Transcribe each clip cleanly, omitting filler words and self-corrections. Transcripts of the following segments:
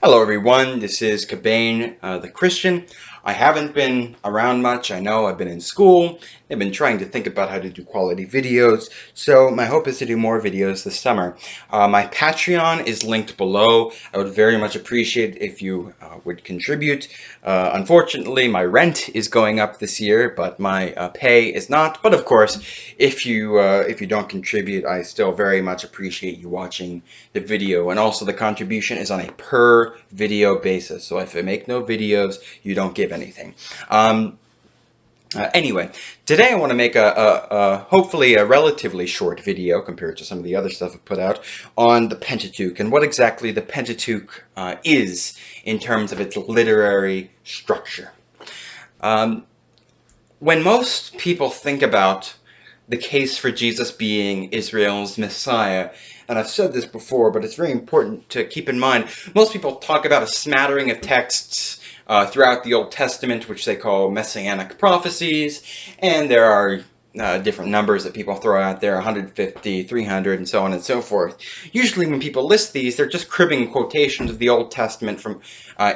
Hello everyone, this is Cabane, the Christian. I haven't been around much. I know I've been in school. I've been trying to think about how to do quality videos, so my hope is to do more videos this summer. My Patreon is linked below. I would very much appreciate if you would contribute. Unfortunately, my rent is going up this year, but my pay is not. But of course, if you don't contribute, I still very much appreciate you watching the video. And also, the contribution is on a per video basis. So if I make no videos, you don't give anything. Anyway, today I want to make hopefully a relatively short video compared to some of the other stuff I've put out on the Pentateuch and what exactly the Pentateuch is in terms of its literary structure. When most people think about the case for Jesus being Israel's Messiah, and I've said this before, but it's very important to keep in mind, most people talk about a smattering of texts throughout the Old Testament, which they call Messianic Prophecies, and there are different numbers that people throw out there, 150, 300, and so on and so forth. Usually when people list these, they're just cribbing quotations of the Old Testament from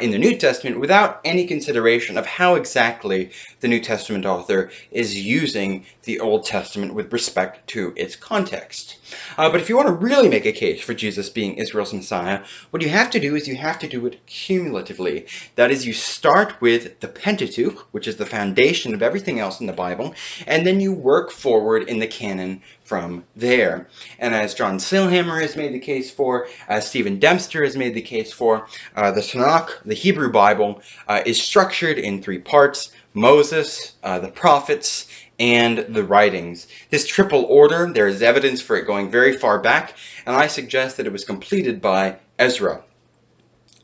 in the New Testament without any consideration of how exactly the New Testament author is using the Old Testament with respect to its context. But if you want to really make a case for Jesus being Israel's Messiah, what you have to do is you have to do it cumulatively. That is, you start with the Pentateuch, which is the foundation of everything else in the Bible, and then you work forward in the canon from there. And as John Sailhamer has made the case for, as Stephen Dempster has made the case for, the Tanakh, the Hebrew Bible, is structured in three parts: Moses, the prophets, and the writings. This triple order, there is evidence for it going very far back, and I suggest that it was completed by Ezra.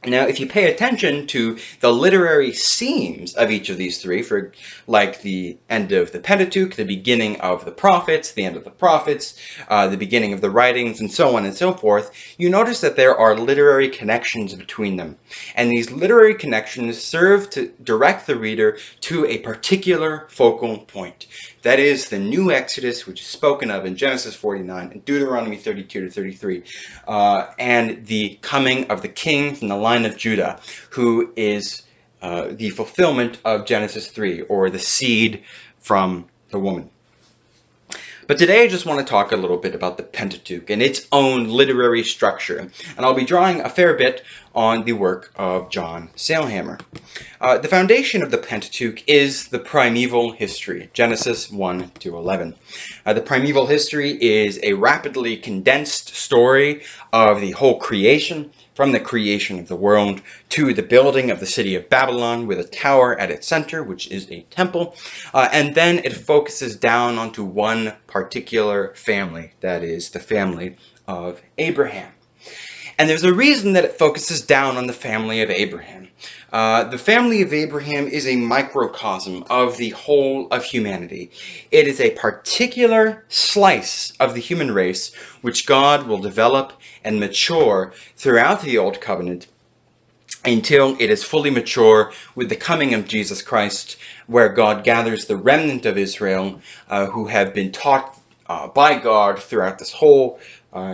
Now, if you pay attention to the literary themes of each of these three, for like the end of the Pentateuch, the beginning of the prophets, the end of the prophets, the beginning of the writings, and so on and so forth, you notice that there are literary connections between them. And these literary connections serve to direct the reader to a particular focal point. That is the new Exodus, which is spoken of in Genesis 49 and Deuteronomy 32 to 33, and the coming of the king from the line of Judah, who is the fulfillment of Genesis 3, or the seed from the woman. But today I just want to talk a little bit about the Pentateuch and its own literary structure, and I'll be drawing a fair bit on the work of John Sailhamer. The foundation of the Pentateuch is the primeval history, Genesis 1 to 11. The primeval history is a rapidly condensed story of the whole creation, from the creation of the world to the building of the city of Babylon with a tower at its center, which is a temple, and then it focuses down onto one particular family, that is the family of Abraham. And there's a reason that it focuses down on the family of Abraham. The family of Abraham is a microcosm of the whole of humanity. It is a particular slice of the human race which God will develop and mature throughout the Old Covenant until it is fully mature with the coming of Jesus Christ, where God gathers the remnant of Israel who have been taught by God throughout this whole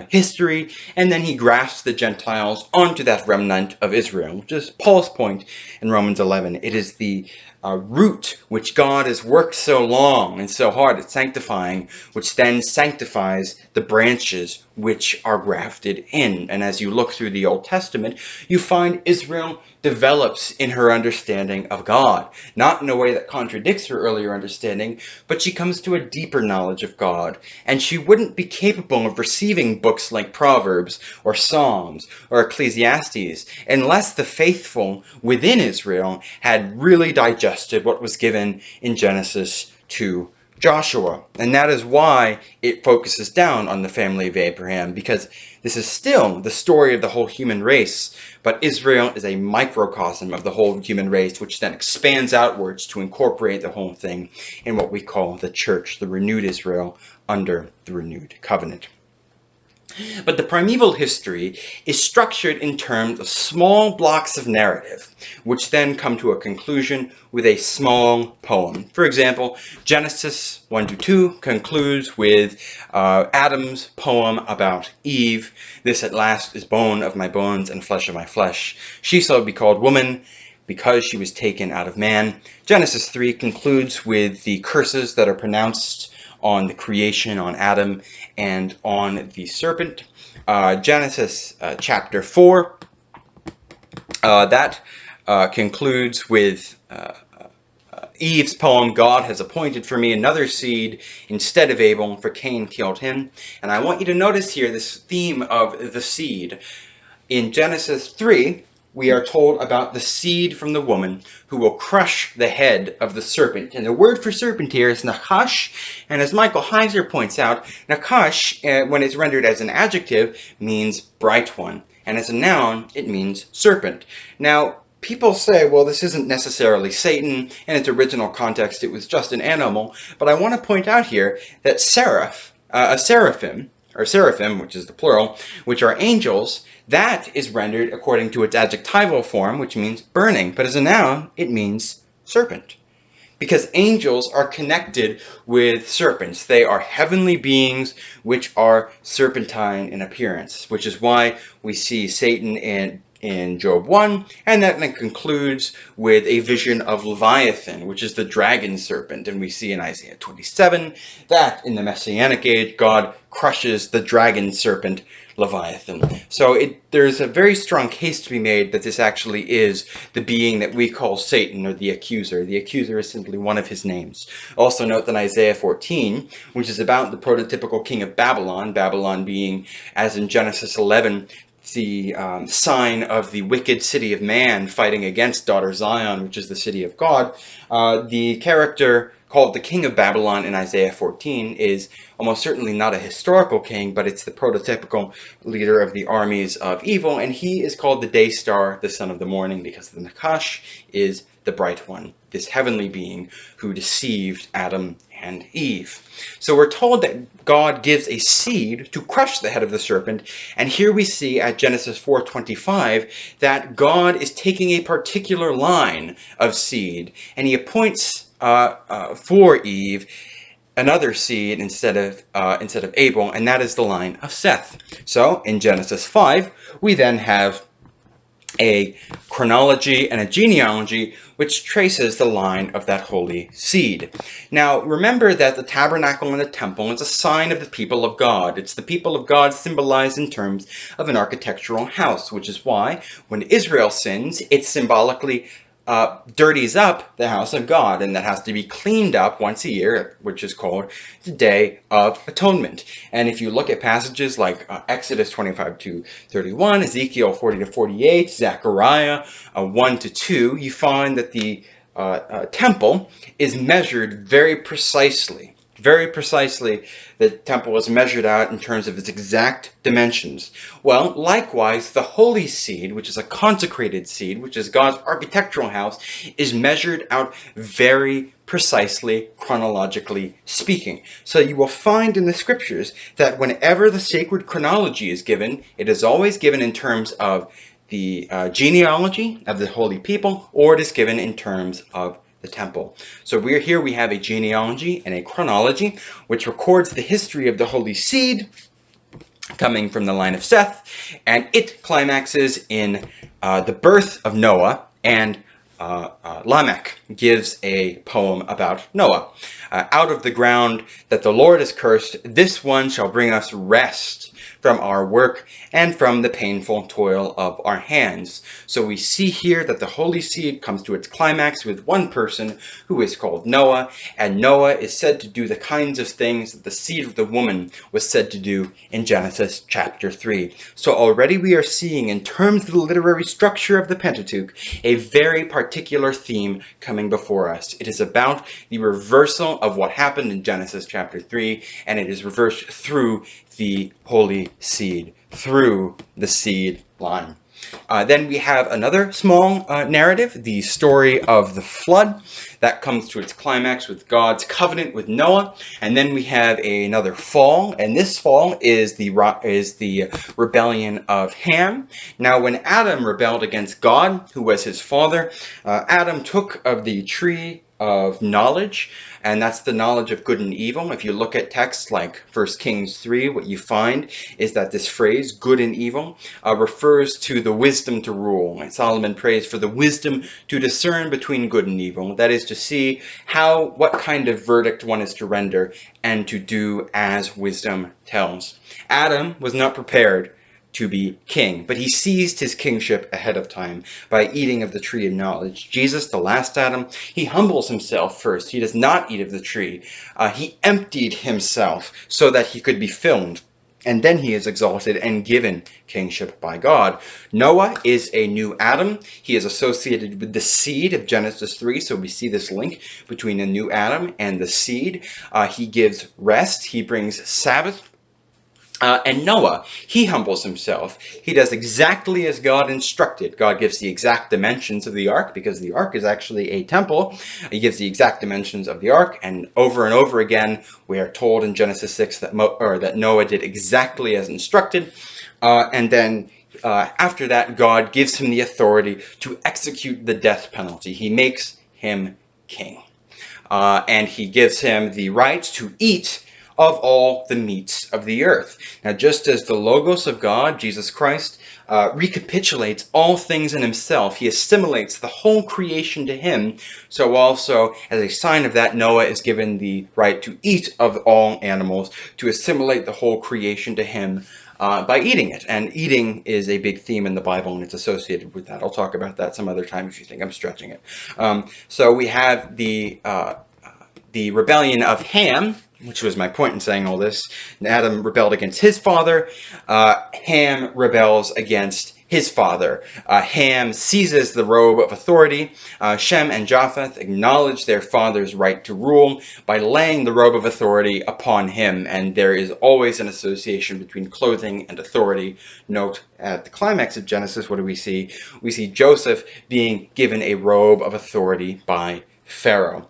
history, and then he grafts the Gentiles onto that remnant of Israel, which is Paul's point in Romans 11. It is the root which God has worked so long and so hard at sanctifying, which then sanctifies the branches which are grafted in. And as you look through the Old Testament, you find Israel develops in her understanding of God, not in a way that contradicts her earlier understanding, but she comes to a deeper knowledge of God, and she wouldn't be capable of receiving books like Proverbs or Psalms or Ecclesiastes unless the faithful within Israel had really digested what was given in Genesis to Joshua. And that is why it focuses down on the family of Abraham, because this is still the story of the whole human race, but Israel is a microcosm of the whole human race, which then expands outwards to incorporate the whole thing in what we call the church, the renewed Israel under the renewed covenant. But the primeval history is structured in terms of small blocks of narrative, which then come to a conclusion with a small poem. For example, Genesis 1-2 concludes with Adam's poem about Eve. This at last is bone of my bones and flesh of my flesh. She shall be called woman, because she was taken out of man. Genesis 3 concludes with the curses that are pronounced on the creation, on Adam, and on the serpent. Genesis chapter 4, that concludes with Eve's poem, God has appointed for me another seed instead of Abel, for Cain killed him. And I want you to notice here this theme of the seed. In Genesis 3, we are told about the seed from the woman who will crush the head of the serpent. And the word for serpent here is nakash. And as Michael Heiser points out, nakash, when it's rendered as an adjective, means bright one. And as a noun, it means serpent. Now, people say, well, this isn't necessarily Satan. In its original context, it was just an animal. But I want to point out here that seraphim, which is the plural, which are angels, that is rendered according to its adjectival form, which means burning. But as a noun, it means serpent. Because angels are connected with serpents. They are heavenly beings which are serpentine in appearance, which is why we see Satan in Job 1, and that then concludes with a vision of Leviathan, which is the dragon serpent. And we see in Isaiah 27 that in the Messianic age, God crushes the dragon serpent Leviathan. So there's a very strong case to be made that this actually is the being that we call Satan, or the accuser. The accuser is simply one of his names. Also note that Isaiah 14, which is about the prototypical king of Babylon, Babylon being, as in Genesis 11, the sign of the wicked city of man fighting against daughter Zion, which is the city of God. The character called the king of Babylon in Isaiah 14 is almost certainly not a historical king, but it's the prototypical leader of the armies of evil, and he is called the day star, the son of the morning, because the Nakash is the bright one, this heavenly being who deceived Adam and Eve. So we're told that God gives a seed to crush the head of the serpent, and here we see at Genesis 4:25 that God is taking a particular line of seed, and he appoints for Eve another seed instead of Abel, and that is the line of Seth. So in Genesis 5, we then have a chronology and a genealogy which traces the line of that holy seed. Now, remember that the tabernacle and the temple is a sign of the people of God. It's the people of God symbolized in terms of an architectural house, which is why when Israel sins, it symbolically dirties up the house of God, and that has to be cleaned up once a year, which is called the Day of Atonement. And if you look at passages like Exodus 25-31, Ezekiel 40-48, Zechariah 1-2, you find that the temple is measured very precisely. Very precisely, the temple was measured out in terms of its exact dimensions. Well, likewise, the holy seed, which is a consecrated seed, which is God's architectural house, is measured out very precisely, chronologically speaking. So you will find in the scriptures that whenever the sacred chronology is given, it is always given in terms of the genealogy of the holy people, or it is given in terms of the temple. So we have a genealogy and a chronology which records the history of the holy seed coming from the line of Seth, and it climaxes in the birth of Noah, and Lamech gives a poem about Noah. Out of the ground that the Lord has cursed, this one shall bring us rest from our work and from the painful toil of our hands. So we see here that the holy seed comes to its climax with one person who is called Noah, and Noah is said to do the kinds of things that the seed of the woman was said to do in Genesis chapter 3. So already we are seeing, in terms of the literary structure of the Pentateuch, a very particular theme coming before us. It is about the reversal of what happened in Genesis chapter 3, and it is reversed through the holy seed, through the seed line. Then we have another small narrative, the story of the flood, that comes to its climax with God's covenant with Noah. And then we have another fall, and this fall is the rebellion of Ham. Now, when Adam rebelled against God, who was his father, Adam took of the tree of knowledge, and that's the knowledge of good and evil. If you look at texts like 1 Kings 3, what you find is that this phrase, good and evil, refers to the wisdom to rule. And Solomon prays for the wisdom to discern between good and evil. That is to see what kind of verdict one is to render and to do as wisdom tells. Adam was not prepared to be king, but he seized his kingship ahead of time by eating of the tree of knowledge. Jesus, the last Adam, he humbles himself first. He does not eat of the tree. He emptied himself so that he could be filled. And then he is exalted and given kingship by God. Noah is a new Adam. He is associated with the seed of Genesis 3. So we see this link between a new Adam and the seed. He gives rest. He brings Sabbath. And Noah, he humbles himself. He does exactly as God instructed. God gives the exact dimensions of the ark, because the ark is actually a temple. He gives the exact dimensions of the ark, and over again, we are told in Genesis 6 that Noah did exactly as instructed. And then after that, God gives him the authority to execute the death penalty. He makes him king. And he gives him the right to eat of all the meats of the earth. Now, just as the Logos of God, Jesus Christ, recapitulates all things in himself, he assimilates the whole creation to him, so also, as a sign of that, Noah is given the right to eat of all animals, to assimilate the whole creation to him by eating it. And eating is a big theme in the Bible, and it's associated with that. I'll talk about that some other time if you think I'm stretching it. So we have the rebellion of Ham, which was my point in saying all this. Adam rebelled against his father. Ham rebels against his father. Ham seizes the robe of authority. Shem and Japheth acknowledge their father's right to rule by laying the robe of authority upon him, and there is always an association between clothing and authority. Note, at the climax of Genesis, what do we see? We see Joseph being given a robe of authority by Pharaoh.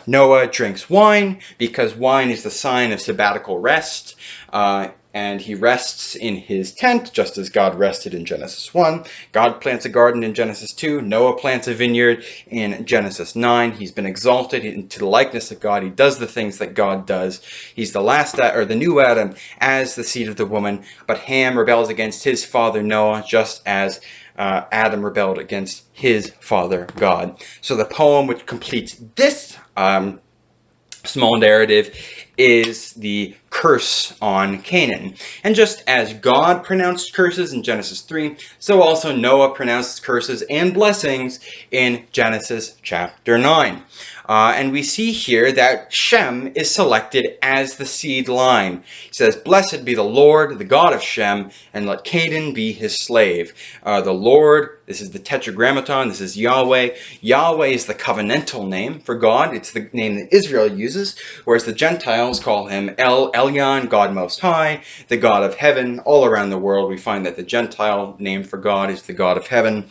Noah drinks wine because wine is the sign of sabbatical rest, and he rests in his tent just as God rested in Genesis 1. God plants a garden in Genesis 2. Noah plants a vineyard in Genesis 9. He's been exalted into the likeness of God. He does the things that God does. He's the new Adam as the seed of the woman, but Ham rebels against his father Noah just as Adam rebelled against his father God. So the poem which completes this small narrative is the curse on Canaan. And just as God pronounced curses in Genesis 3, so also Noah pronounced curses and blessings in Genesis chapter 9. And we see here that Shem is selected as the seed line. He says, "Blessed be the Lord, the God of Shem, and let Canaan be his slave." The Lord, this is the Tetragrammaton, this is Yahweh. Yahweh is the covenantal name for God. It's the name that Israel uses, whereas the Gentiles call him El Elyon, God Most High, the God of Heaven. All around the world, we find that the Gentile name for God is the God of Heaven.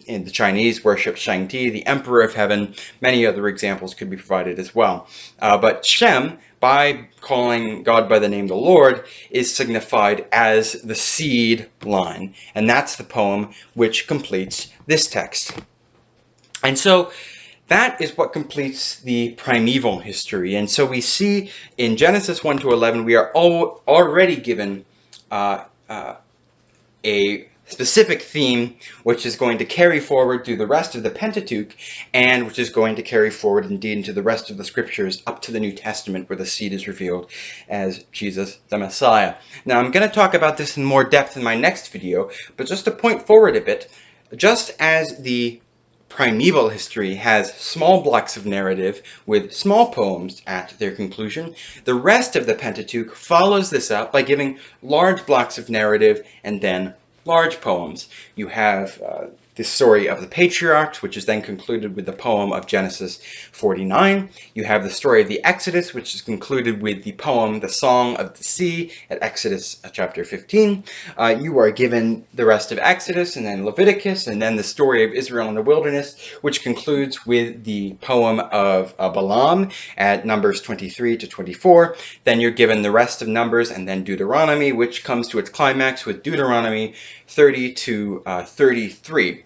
In the Chinese, worship Shangti, the Emperor of Heaven. Many other examples could be provided as well. But Shem, by calling God by the name the Lord, is signified as the seed line. And that's the poem which completes this text. And so that is what completes the primeval history. And so we see in Genesis 1 to 11, we are already given a specific theme which is going to carry forward through the rest of the Pentateuch, and which is going to carry forward indeed into the rest of the scriptures up to the New Testament, where the seed is revealed as Jesus the Messiah. Now, I'm going to talk about this in more depth in my next video, but just to point forward a bit, just as the primeval history has small blocks of narrative with small poems at their conclusion, the rest of the Pentateuch follows this up by giving large blocks of narrative and then large poems. You have the story of the patriarchs, which is then concluded with the poem of Genesis 49. You have the story of the Exodus, which is concluded with the poem, the Song of the Sea, at Exodus chapter 15. You are given the rest of Exodus, and then Leviticus, and then the story of Israel in the wilderness, which concludes with the poem of Balaam at Numbers 23 to 24. Then you're given the rest of Numbers, and then Deuteronomy, which comes to its climax with Deuteronomy 30 to 33.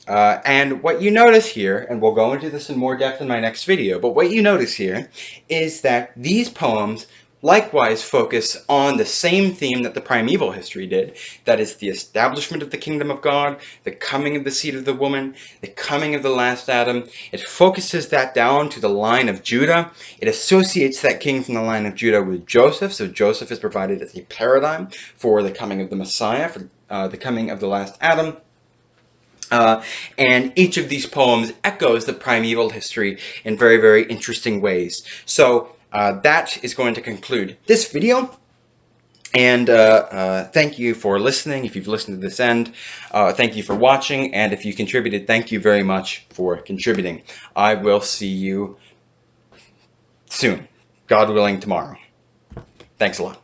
And what you notice here, and we'll go into this in more depth in my next video, but what you notice here is that these poems likewise focus on the same theme that the primeval history did. That is the establishment of the kingdom of God, the coming of the seed of the woman, the coming of the last Adam. It focuses that down to the line of Judah. It associates that king from the line of Judah with Joseph. So Joseph is provided as a paradigm for the coming of the Messiah, for the coming of the last Adam. And each of these poems echoes the primeval history in very, very interesting ways. So that is going to conclude this video. And thank you for listening. If you've listened to this end, thank you for watching. And if you contributed, thank you very much for contributing. I will see you soon, God willing, tomorrow. Thanks a lot.